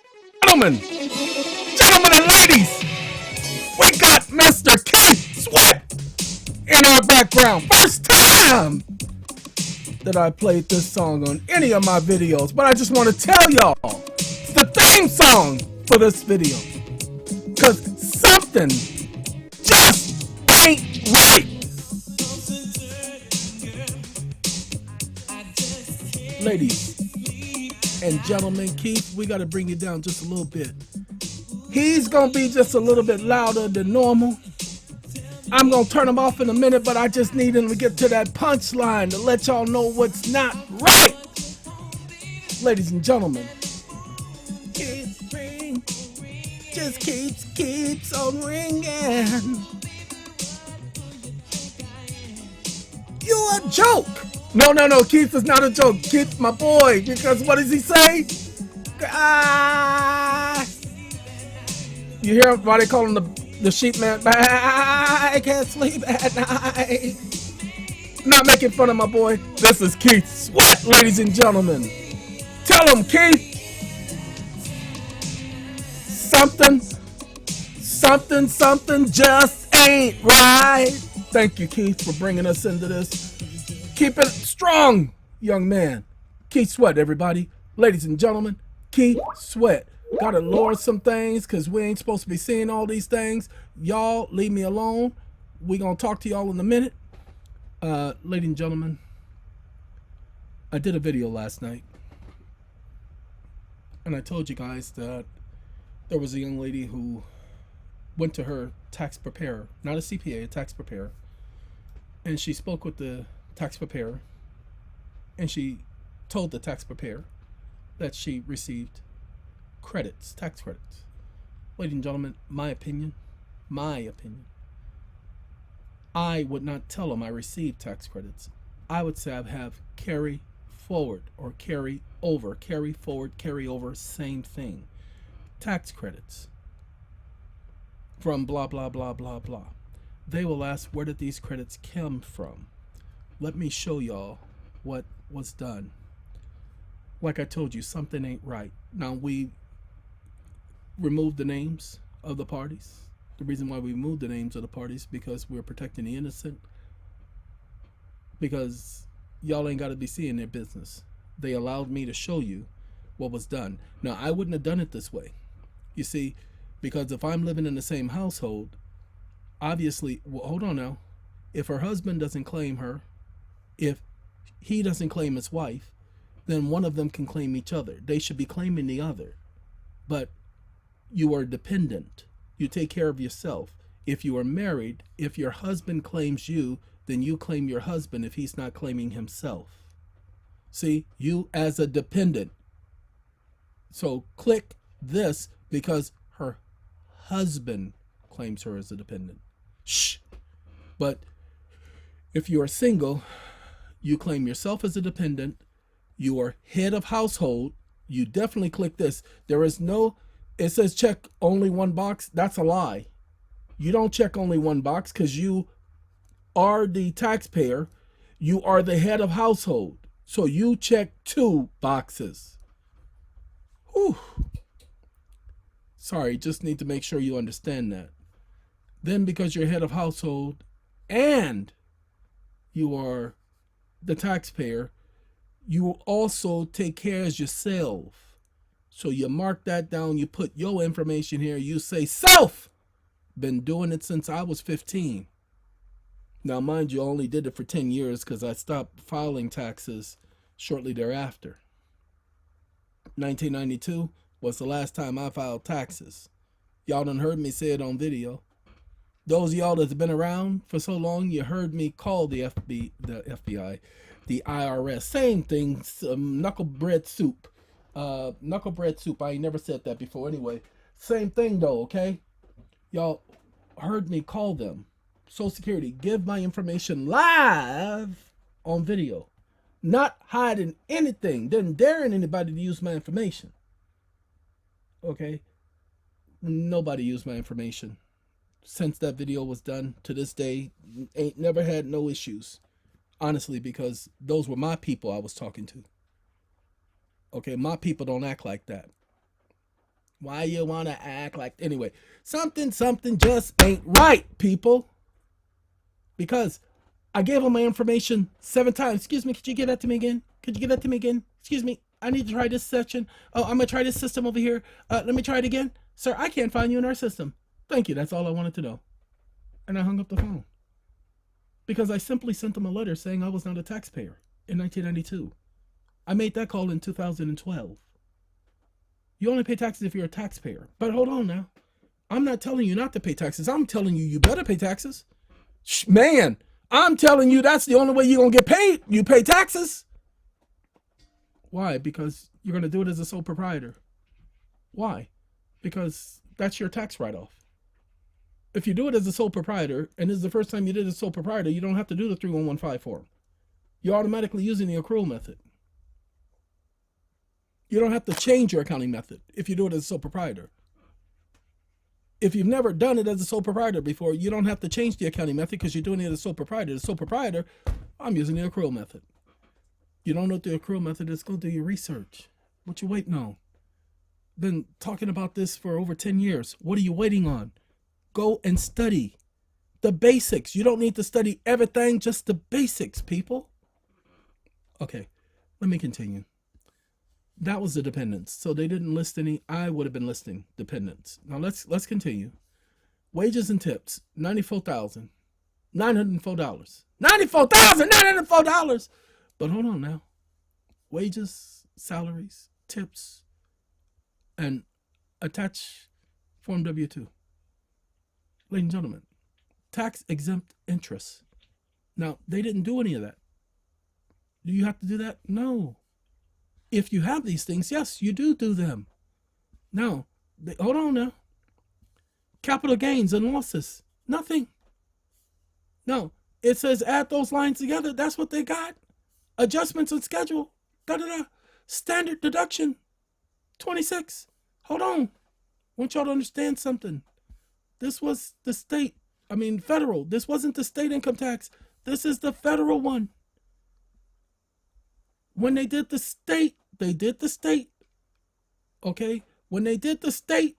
Gentlemen, gentlemen and ladies, we got Mr. Keith Sweat in our background. First time that I played this song on any of my videos, but I just want to tell y'all it's the theme song for this video. Because something just ain't right. Ladies and gentlemen, Keith, we got to bring you down just a little bit. He's going to be just a little bit louder than normal. I'm going to turn him off in a minute, but I just need him to get to that punchline to let y'all know what's not right. Ladies and gentlemen, keeps ring, just keeps on ringing. You a joke. No, Keith is not a joke. Keith, my boy, because what does he say? You hear why they call him the sheep man? I can't sleep at night. Not making fun of my boy. This is Keith Sweat, ladies and gentlemen. Tell him, Keith. Something just ain't right. Thank you, Keith, for bringing us into this. Keep it strong, young man. Keith Sweat, everybody. Ladies and gentlemen, Keith Sweat. Gotta lower some things because we ain't supposed to be seeing all these things. Y'all, leave me alone. We gonna talk to y'all in a minute. Ladies and gentlemen, I did a video last night. And I told you guys that there was a young lady who went to her tax preparer, not a CPA, a tax preparer. And she spoke with the tax preparer, and she told the tax preparer that she received credits, tax credits. Ladies and gentlemen, my opinion, I would not tell them I received tax credits. I would say I have carry forward or carry over, carry forward, carry over, same thing. Tax credits from blah, blah, blah, blah, blah. They will ask, where did these credits come from? Let me show y'all what was done. Like I told you, something ain't right. Now, we removed the names of the parties. The reason why we removed the names of the parties because we're protecting the innocent. Because y'all ain't got to be seeing their business. They allowed me to show you what was done. Now, I wouldn't have done it this way. You see, because if I'm living in the same household, obviously, well, hold on now. If her husband doesn't claim her, if he doesn't claim his wife, then one of them can claim each other. They should be claiming the other. But you are dependent. You take care of yourself. If you are married, if your husband claims you, then you claim your husband if he's not claiming himself. See, you as a dependent. So click this because her husband claims her as a dependent. Shh. But if you are single, you claim yourself as a dependent, you are head of household, you definitely click this. There is no, it says check only one box. That's a lie. You don't check only one box because you are the taxpayer. You are the head of household. So you check 2 boxes. Whew. Sorry, just need to make sure you understand that. Then because you're head of household and you are the taxpayer, you also take care of yourself. So you mark that down, you put your information here, you say self. Been doing it since I was 15. Now mind you, I only did it for 10 years because I stopped filing taxes shortly thereafter. 1992 was the last time I filed taxes. Y'all done heard me say it on video. Those of y'all that's been around for so long, you heard me call the FBI, the IRS. Same thing, knuckle bread soup. Knuckle bread soup. I ain't never said that before anyway. Same thing though, okay? Y'all heard me call them. Social Security, give my information live on video. Not hiding anything. Didn't daring anybody to use my information. Okay? Nobody used my information. Since that video was done to this day, ain't never had no issues. Honestly, because those were my people I was talking to. Okay, my people don't act like that. Why you want to act like... Anyway, something just ain't right, people. Because I gave them my information 7 times. Excuse me, could you give that to me again? Could you give that to me again? Excuse me, I need to try this section. Oh, I'm going to try this system over here. Let me try it again. Sir, I can't find you in our system. Thank you, that's all I wanted to know. And I hung up the phone. Because I simply sent them a letter saying I was not a taxpayer in 1992. I made that call in 2012. You only pay taxes if you're a taxpayer. But hold on now. I'm not telling you not to pay taxes. I'm telling you better pay taxes. Man, I'm telling you that's the only way you're going to get paid. You pay taxes. Why? Because you're going to do it as a sole proprietor. Why? Because that's your tax write-off. If you do it as a sole proprietor, and this is the first time you did it as a sole proprietor, you don't have to do the 3115 form. You're automatically using the accrual method. You don't have to change your accounting method if you do it as a sole proprietor. If you've never done it as a sole proprietor before, you don't have to change the accounting method because you're doing it as a sole proprietor. As a sole proprietor, I'm using the accrual method. You don't know what the accrual method is, go do your research. What you waiting on? Been talking about this for over 10 years. What are you waiting on? Go and study the basics. You don't need to study everything, just the basics, people. Okay, let me continue. That was the dependents. So they didn't list any. I would have been listing dependents. Now let's continue. Wages and tips, $94,904. $94,904. But hold on now. Wages, salaries, tips, and attach Form W-2. Ladies and gentlemen, tax exempt interest. Now, they didn't do any of that. Do you have to do that? No. If you have these things, yes, you do them. Now, hold on now. Capital gains and losses, nothing. No, it says add those lines together. That's what they got. Adjustments on schedule. Standard deduction, 26. Hold on. I want y'all to understand something. This was the federal. This wasn't the state income tax. This is the federal one. When they did the state, okay? When they did the state,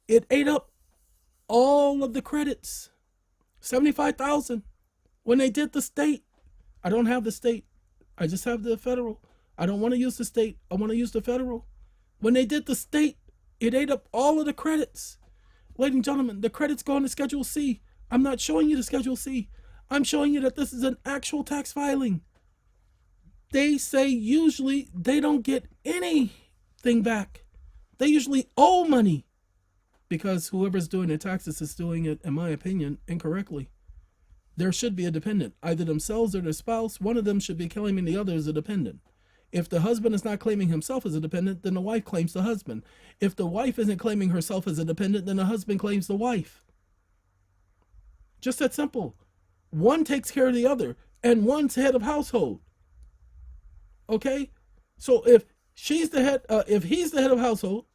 it ate up all of the credits. 75,000. When they did the state, I don't have the state. I just have the federal. I don't want to use the state. I want to use the federal. When they did the state, it ate up all of the credits. Ladies and gentlemen, the credits go into Schedule C. I'm not showing you the Schedule C. I'm showing you that this is an actual tax filing. They say usually they don't get anything back. They usually owe money because whoever's doing their taxes is doing it, in my opinion, incorrectly. There should be a dependent, either themselves or their spouse. One of them should be claiming the other as a dependent. If the husband is not claiming himself as a dependent, then the wife claims the husband. If the wife isn't claiming herself as a dependent, then the husband claims the wife. Just that simple. One takes care of the other, and one's head of household. Okay? So if she's the head, if he's the head of household,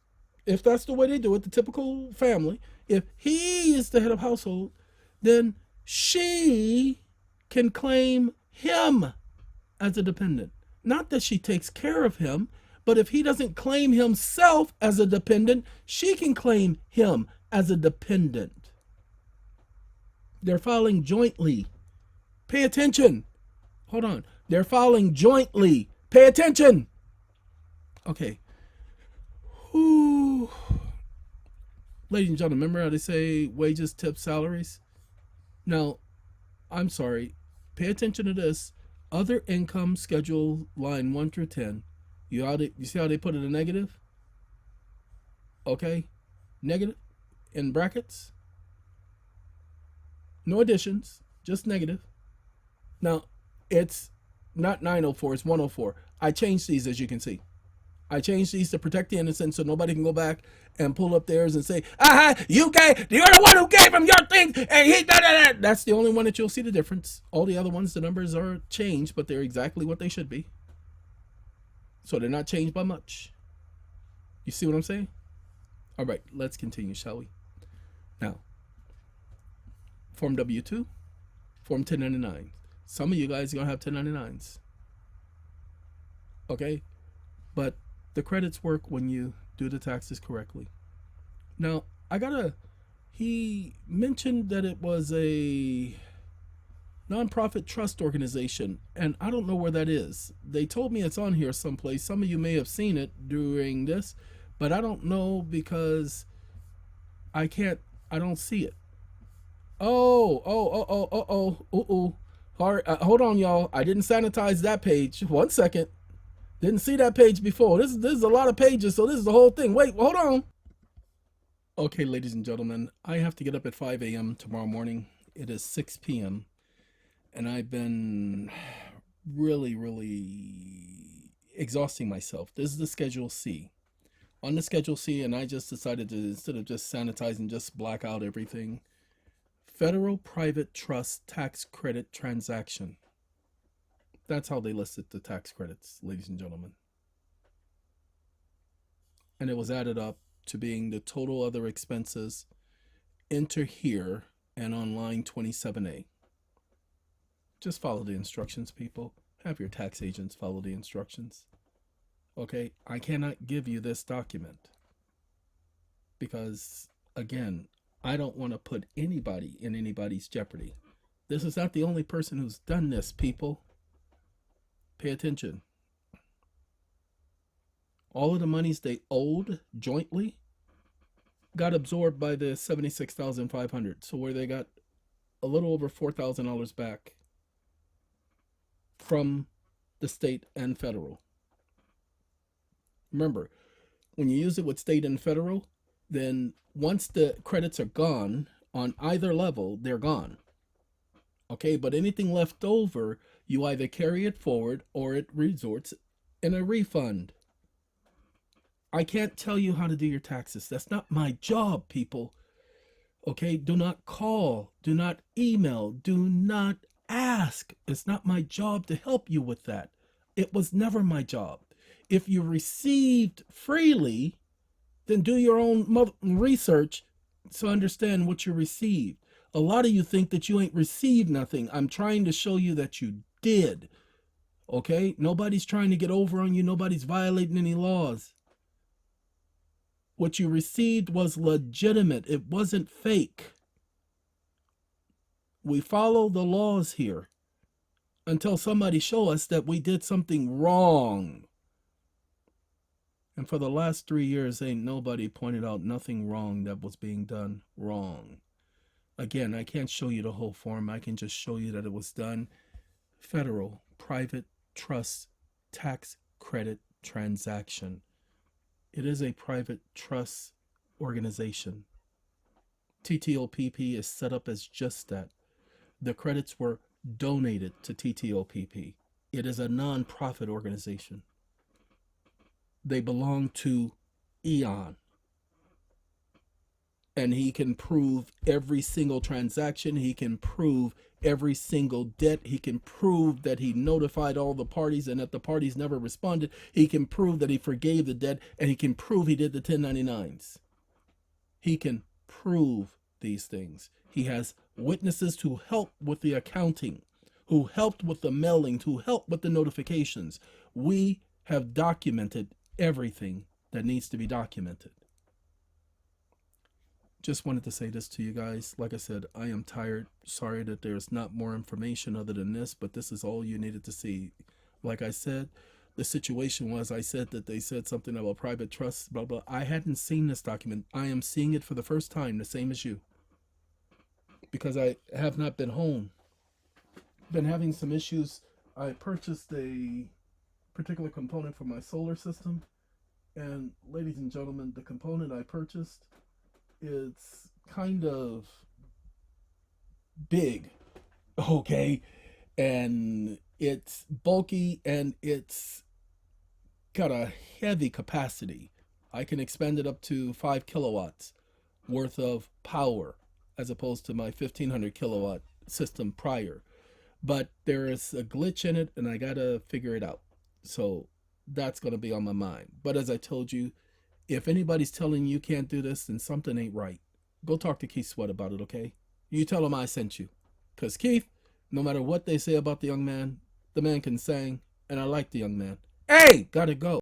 if that's the way they do it, the typical family, if he is the head of household, then she can claim him as a dependent. Not that she takes care of him, but if he doesn't claim himself as a dependent, she can claim him as a dependent. They're filing jointly. Pay attention. Hold on. They're filing jointly. Pay attention. Okay. Ooh. Ladies and gentlemen, remember how they say wages, tips, salaries? Now, I'm sorry. Pay attention to this. Other income schedule line 1 through 10. You see how they put it in negative? Okay. Negative in brackets. No additions, just negative. Now, it's not 904, it's 104. I changed these, as you can see. I changed these to protect the innocent so nobody can go back and pull up theirs and say, you're the one who gave him your thing, and he da. That's the only one that you'll see the difference. All the other ones, the numbers are changed, but they're exactly what they should be. So they're not changed by much. You see what I'm saying? All right, let's continue, shall we? Now, Form W-2, Form 1099. Some of you guys are going to have 1099s. Okay? But The credits work when you do the taxes correctly. Now, he mentioned that it was a nonprofit trust organization, and I don't know where that is. They told me it's on here someplace. Some of you may have seen it during this, but I don't know because I don't see it. Oh. All right, hold on, y'all. I didn't sanitize that page. 1 second. Didn't see that page before. This is a lot of pages, so this is the whole thing. Wait, hold on. Okay, ladies and gentlemen, I have to get up at 5 a.m. tomorrow morning. It is 6 p.m. and I've been really exhausting myself. This is the Schedule C. On the Schedule C, and I just decided to, instead of just sanitizing, just black out everything. Federal Private Trust Tax Credit Transaction. That's how they listed the tax credits, ladies and gentlemen. And it was added up to being the total other expenses. Enter here and on line 27A. Just follow the instructions, people. Have your tax agents follow the instructions. Okay, I cannot give you this document because, again, I don't want to put anybody in anybody's jeopardy. This is not the only person who's done this, people. Pay attention. All of the monies they owed jointly got absorbed by the $76,500. So where they got a little over $4,000 back from the state and federal. Remember, when you use it with state and federal, then once the credits are gone on either level, they're gone. Okay, but anything left over, you either carry it forward or it resorts in a refund. I can't tell you how to do your taxes. That's not my job, people. Okay, do not call, do not email, do not ask. It's not my job to help you with that. It was never my job. If you received freely, then do your own research to understand what you received. A lot of you think that you ain't received nothing. I'm trying to show you that you did. Okay? Nobody's trying to get over on you. Nobody's violating any laws. What you received was legitimate. It wasn't fake. We follow the laws here until somebody show us that we did something wrong. And for the last 3 years, ain't nobody pointed out nothing wrong that was being done wrong. Again, I can't show you the whole form. I can just show you that it was done. Federal Private Trust Tax Credit Transaction. It is a private trust organization. TTOPP is set up as just that. The credits were donated to TTOPP. It is a non-profit organization. They belong to EEON. And he can prove every single transaction. He can prove every single debt. He can prove that he notified all the parties and that the parties never responded. He can prove that he forgave the debt, and he can prove he did the 1099s. He can prove these things. He has witnesses to help with the accounting, who helped with the mailing, who helped with the notifications. We have documented everything that needs to be documented. Just wanted to say this to you guys. Like I said, I am tired. Sorry that there's not more information other than this, but this is all you needed to see. Like I said, the situation was, I said that they said something about private trust, blah, blah. I hadn't seen this document. I am seeing it for the first time, the same as you, because I have not been home. Been having some issues. I purchased a particular component for my solar system, and ladies and gentlemen, the component I purchased, it's kind of big, okay, and it's bulky, and it's got a heavy capacity. I can expand it up to 5 kilowatts worth of power as opposed to my 1500 kilowatt system prior. But there is a glitch in it, and I gotta figure it out. So that's gonna be on my mind. But as I told you, if anybody's telling you can't do this, then something ain't right. Go talk to Keith Sweat about it, okay? You tell him I sent you. Because Keith, no matter what they say about the young man can sing, and I like the young man. Hey, gotta go.